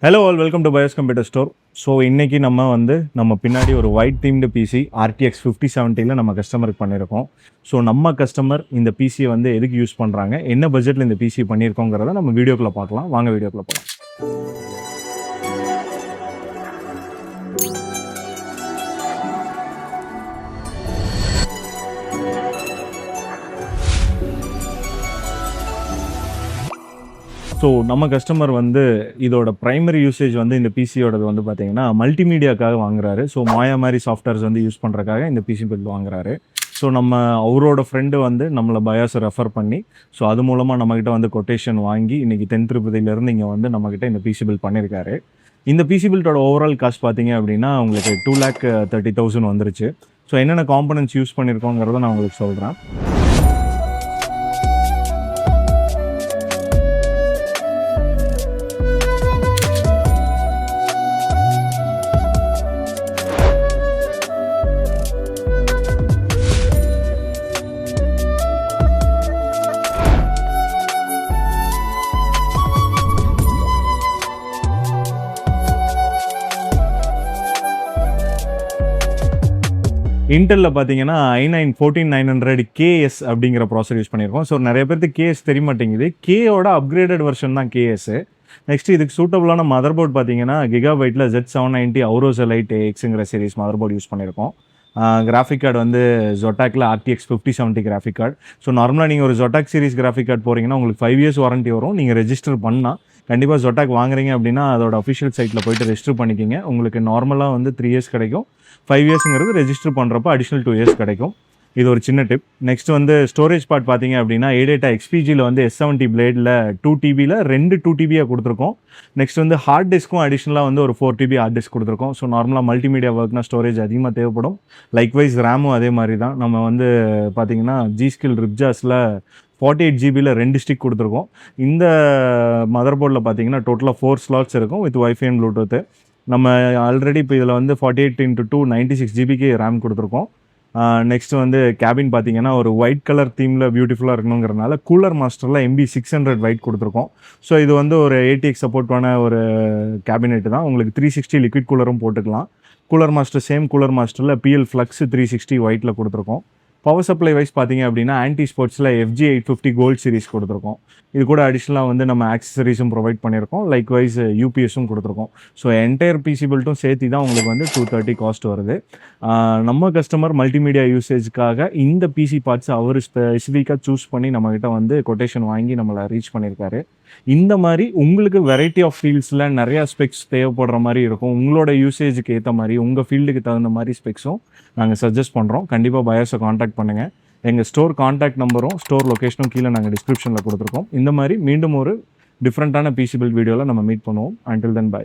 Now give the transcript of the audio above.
Hello all, welcome to BYOS Computer Store. So இன்னைக்கு நம்ம பின்னாடி ஒரு white themed PC RTX 5070 ல நம்ம கஸ்டமருக்கு பண்ணியிருக்கோம். ஸோ நம்ம கஸ்டமர் இந்த பிசியை எதுக்கு யூஸ் பண்ணுறாங்க, என்ன பட்ஜெட்டில் இந்த பிசி பண்ணியிருக்கோங்கிறத நம்ம வீடியோக்குள்ளே பார்க்கலாம். வாங்க வீடியோக்குள்ளே போகலாம். ஸோ நம்ம கஸ்டமர் இதோட ப்ரைமரி யூசேஜ் இந்த பிசியோடது பார்த்தீங்கன்னா மல்டிமீடியாக்காக வாங்குறாரு. ஸோ மாயா மாதிரி சாஃப்ட்வேர்ஸ் யூஸ் பண்ணுறக்காக இந்த பிசி பில்ட் வாங்குறாரு. ஸோ நம்ம அவரோட ஃப்ரெண்டு நம்மளை பயாஸை ரெஃபர் பண்ணி ஸோ அது மூலமாக நம்மக்கிட்ட கொட்டேஷன் வாங்கி இன்றைக்கி திருப்பதியிலேருந்து இங்கே நம்மக்கிட்ட இந்த பிசி பில்ட் பண்ணியிருக்காரு. இந்த பிசி பில்ட்டோட ஓவரால் காஸ்ட் பார்த்தீங்க அப்படின்னா உங்களுக்கு 2,30,000 வந்துருச்சு. ஸோ என்னென்ன காம்பனன்ட்ஸ் யூஸ் பண்ணியிருக்கோங்கிறத நான் உங்களுக்கு சொல்கிறேன். இன்டெல்ல பார்த்தீங்கன்னா i9-14900KS அப்படிங்கிற ப்ராசர் யூஸ் பண்ணியிருக்கோம். ஸோ நிறைய பேருக்கு கேஎஸ் தெரிய மாட்டேங்குது. கேயோட அப்கிரேடட் வெர்ஷன் தான் கேஎஸ். நெக்ஸ்ட் இதுக்கு சூட்டபுளான மதர் போர்ட் பார்த்தீங்கன்னா கிகாபைட்டில் Z790 AORUS Elite AXங்கிற சீரிஸ் மதர் போர்டு யூஸ் பண்ணியிருக்கோம். கிராஃபிக் கார்டு ஜொட்டாக்ல RTX 5070 கிராஃபிக் கார்டு. ஸோ நார்மலாக நீங்கள் ஒரு ஜொட்டாக் சீரிஸ் கிராஃபிக் கார்டு போகிறீங்கன்னா உங்களுக்கு 5 years வாரண்ட்டி வரும். நீங்கள் ரெஜிஸ்டர் பண்ணால் கண்டிப்பாக ஜொட்டாக் வாங்குறீங்க அப்படின்னா அதோட அஃபிஷியல் சைட்டில் போய்ட்டு ரெஜிஸ்டர் பண்ணிக்கிங்க. உங்களுக்கு நார்மலாக 3 years கிடைக்கும். 5 yearsங்கிறது ரெஜிஸ்டர் பண்ணுறப்போ அடிஷ்னல் 2 years கிடைக்கும். இது ஒரு சின்ன டிப். நெக்ஸ்ட் ஸ்டோரேஜ் பார்ட் பார்த்தீங்க அப்படின்னா ADATA XPGயில் S70 பிளேடில் 2TBயில் 2TBயாக கொடுத்துருக்கோம். நெக்ஸ்ட் ஹார்ட் டிஸ்க்கும் அடிஷ்னலாக ஒரு 4TB ஹார்ட் டிஸ்க் கொடுத்துருக்கோம். ஸோ நார்மலாக மல்டிமீடியா ஒர்க்னா ஸ்டோரேஜ் அதிகமாக தேவைப்படும். லைக்வைஸ் ரேமும் அதே மாதிரி தான். நம்ம பார்த்தீங்கன்னா G-Skill RIPJAWSல 48GBயில் 2 ஸ்டிக் கொடுத்துருக்கோம். இந்த மதர் போர்டில் பார்த்தீங்கன்னா டோட்டலாக 4 slots இருக்கும் வித் வைஃபை அண்ட் ப்ளூடூத்து. நம்ம ஆல்ரெடி இப்போ இதில் 48x2 96GB ரேம் கொடுத்துருக்கோம். நெக்ஸ்ட் கேபின் பார்த்தீங்கன்னா ஒரு ஒயிட் கலர் தீமில் பியூட்டிஃபுல்லாக இருக்கணுங்கிறனால கூலர் மாஸ்டரில் MB600 ஒயிட் கொடுத்துருக்கோம். ஸோ இது ஒரு ATX சப்போர்ட்டான ஒரு கேபினெட் தான். உங்களுக்கு 360 லிக்விட் கூலரும் போட்டுக்கலாம். கூலர் மாஸ்டர் சேம் கூலர் மாஸ்டரில் FLUX 360 ஒயிட்டில் கொடுத்துருக்கோம். பவர் சப்ளை வைஸ் பார்த்தீங்க அப்படின்னா ESPORTSல FG850 கோல்ட் சீரிஸ் கொடுத்துருக்கோம். இது கூட அடிஷ்னலாக நம்ம ஆக்சசரிஸும் ப்ரொவைட் பண்ணியிருக்கோம். லைக்வைஸ் UPSும் கொடுத்துருக்கோம். ஸோ என்டையர் பிசி பில்ட்டும் சேர்த்து தான் உங்களுக்கு 230 காஸ்ட் வருது. நம்ம கஸ்டமர் மல்டிமீடியா யூசேஜ்க்காக இந்த பிசி பார்ட்ஸ் அவர் ஸ்பெசிஃபிக்காக சூஸ் பண்ணி நம்மக்கிட்ட கொட்டேஷன் வாங்கி நம்மளை ரீச் பண்ணியிருக்காரு. இந்த மாதிரி உங்களுக்கு வெரைட்டி ஆஃப் ஃபீல்ட்ஸில் நிறையா ஸ்பெக்ஸ் தேவைப்படுற மாதிரி இருக்கும். உங்களோட யூசேஜுக்கு ஏற்ற மாதிரி உங்கள் ஃபீல்டுக்கு தகுந்த மாதிரி ஸ்பெக்ஸும் நாங்கள் சஜஸ்ட் பண்ணுறோம். கண்டிப்பாக பயாஸை காண்டாக்ட் பண்ணுங்கள். எங்கள் ஸ்டோர் காண்டாக்ட் நம்பரும் ஸ்டோர் லொக்கேஷனும் கீழே நாங்கள் டிஸ்கிரிப்ஷனில் கொடுத்துருக்கோம். இந்த மாதிரி மீண்டும் ஒரு டிஃப்ரெண்ட்டான பிசி பில்ட் வீடியோவில் நம்ம மீட் பண்ணுவோம். Until then by.